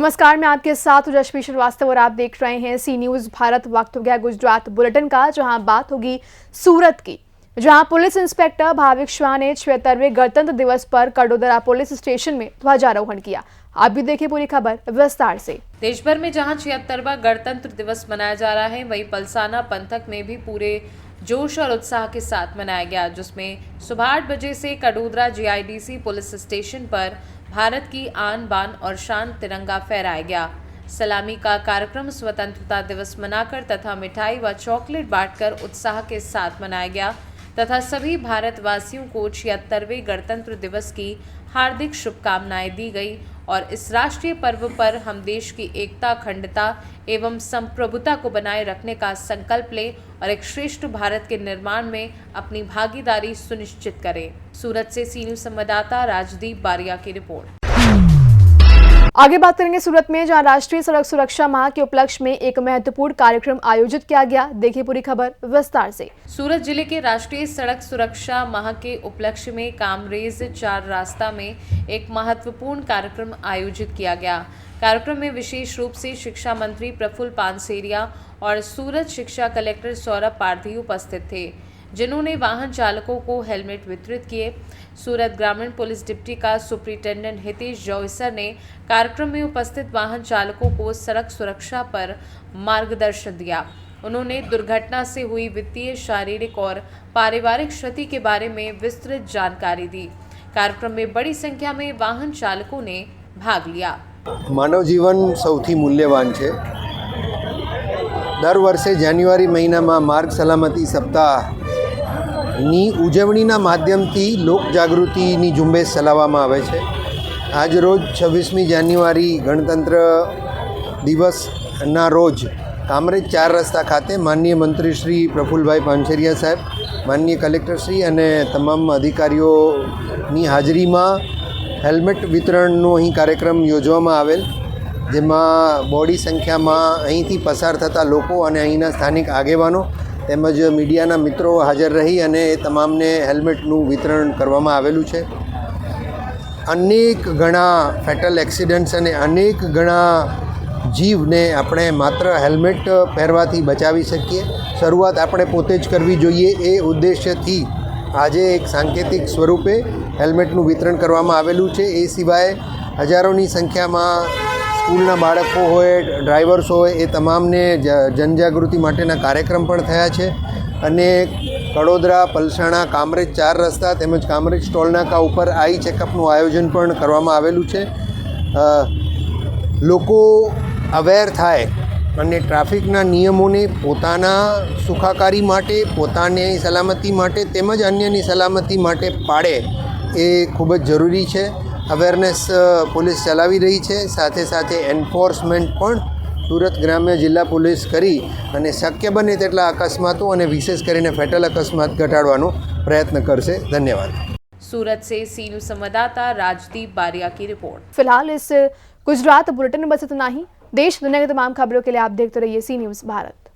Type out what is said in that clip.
नमस्कार, मैं आपके साथ रश्मि श्रीवास्तव और आप देख रहे हैं सी न्यूज भारत। वक्त हो गया गुजरात बुलेटिन का, जहां बात होगी सूरत की, जहां पुलिस इंस्पेक्टर भाविक शाह ने 76वें गणतंत्र दिवस पर कड़ोदरा पुलिस स्टेशन में ध्वजारोहण किया। आप भी देखिए पूरी खबर विस्तार से। देश भर में जहां 76वां गणतंत्र दिवस मनाया जा रहा है, वहीं पलसाना पंथक में भी पूरे जोश और उत्साह के साथ मनाया गया, जिसमें सुबह 8 बजे से कड़ोदरा जीआईडीसी पुलिस स्टेशन पर भारत की आन बान और शान तिरंगा फहराया गया। सलामी का कार्यक्रम स्वतंत्रता दिवस मनाकर तथा मिठाई व चॉकलेट बांटकर उत्साह के साथ मनाया गया तथा सभी भारतवासियों को 76वें गणतंत्र दिवस की हार्दिक शुभकामनाएं दी गई और इस राष्ट्रीय पर्व पर हम देश की एकता, अखंडता एवं संप्रभुता को बनाए रखने का संकल्प लें और एक श्रेष्ठ भारत के निर्माण में अपनी भागीदारी सुनिश्चित करें। सूरत से सी न्यूज संवाददाता राजदीप बारिया की रिपोर्ट। आगे बात करेंगे सूरत में, जहां राष्ट्रीय सड़क सुरक्षा माह के उपलक्ष्य में एक महत्वपूर्ण कार्यक्रम आयोजित किया गया। देखिए पूरी खबर विस्तार से। सूरत जिले के राष्ट्रीय सड़क सुरक्षा माह के उपलक्ष्य में कामरेज 4 रास्ता में एक महत्वपूर्ण कार्यक्रम आयोजित किया गया। कार्यक्रम में विशेष रूप से शिक्षा मंत्री प्रफुल्ल पानसेरिया और सूरत शिक्षा कलेक्टर सौरभ पारधी उपस्थित थे, जिन्होंने वाहन चालकों को हेलमेट वितरित किए। सूरत ग्रामीण पुलिस डिप्टी का सुपरिटेंडेंट हितेश जौसर ने कार्यक्रम में उपस्थित वाहन चालकों को सड़क सुरक्षा पर मार्गदर्शन दिया। उन्होंने दुर्घटना से हुई वित्तीय, शारीरिक और पारिवारिक क्षति के बारे में विस्तृत जानकारी दी। कार्यक्रम में बड़ी संख्या में वाहन चालकों ने भाग लिया। मानव जीवन सौथी मूल्यवान है। दर वर्षे जान्युआरी महीना में मार्ग सलामती सप्ताह ની ઉજવણીના માધ્યમથી લોકજાગૃતિની ઝુંબેશ ચલાવવામાં આવે છે। આજ રોજ 26મી જાન્યુઆરી ગણતંત્ર દિવસના રોજ કામરેજ 4 રસ્તા ખાતે માનનીય મંત્રી શ્રી પ્રફુલ્લભાઈ પાનસેરિયા સાહેબ, માનનીય કલેક્ટરશ્રી અને તમામ અધિકારીઓની હાજરીમાં હેલ્મેટ વિતરણનો અહીં કાર્યક્રમ યોજવામાં આવેલ, જેમાં બહોળી સંખ્યામાં અહીંથી પસાર થતા લોકો અને અહીંના સ્થાનિક આગેવાનો તેમજ મીડિયાના મિત્રો હાજર રહી અને તમામને હેલ્મેટનું વિતરણ કરવામાં આવેલું છે। અનેક ઘણા ફેટલ એક્સિડન્ટ્સ અને અનેક ઘણા જીવને આપણે માત્ર હેલ્મેટ પહેરવાથી બચાવી શકીએ। શરૂઆત આપણે પોતે જ કરવી જોઈએ, એ ઉદ્દેશ્યથી આજે એક સાંકેતિક સ્વરૂપે હેલ્મેટનું વિતરણ કરવામાં આવેલું છે। એ સિવાય હજારોની સંખ્યામાં સ્કૂલના બાળકો હોય, ડ્રાઈવર્સ હોય, એ તમામને જનજાગૃતિ માટેના કાર્યક્રમ પણ થયા છે અને કડોદરા, પલસાણા, કામરેજ 4 રસ્તા તેમજ કામરેજ ટોલનાકા ઉપર આઈ ચેકઅપનું આયોજન પણ કરવામાં આવેલું છે। લોકો અવેર થાય અને ટ્રાફિકના નિયમોને પોતાના સુખાકારી માટે, પોતાની સલામતી માટે તેમજ અન્યની સલામતી માટે પાળે, એ ખૂબ જ જરૂરી છે। અવેરનેસ પોલીસ ચલાવી રહી છે, સાથે સાથે એન્ફોર્સમેન્ટ પણ સુરત ગ્રામ્ય જિલ્લા પોલીસ કરી અને શક્ય બને તેટલા અકસ્માતો અને વિશેષ કરીને ફેટલ અકસ્માત ઘટાડવાનો પ્રયત્ન કરશે। धन्यवाद। सूरत से सी न्यूज संवाददाता राजदीप बारिया की रिपोर्ट। फिलहाल इस गुजरात बुलेटिन में बस इतना ही। देश दुनिया की तमाम खबरों के लिए आप देखते रहिए सी न्यूज भारत।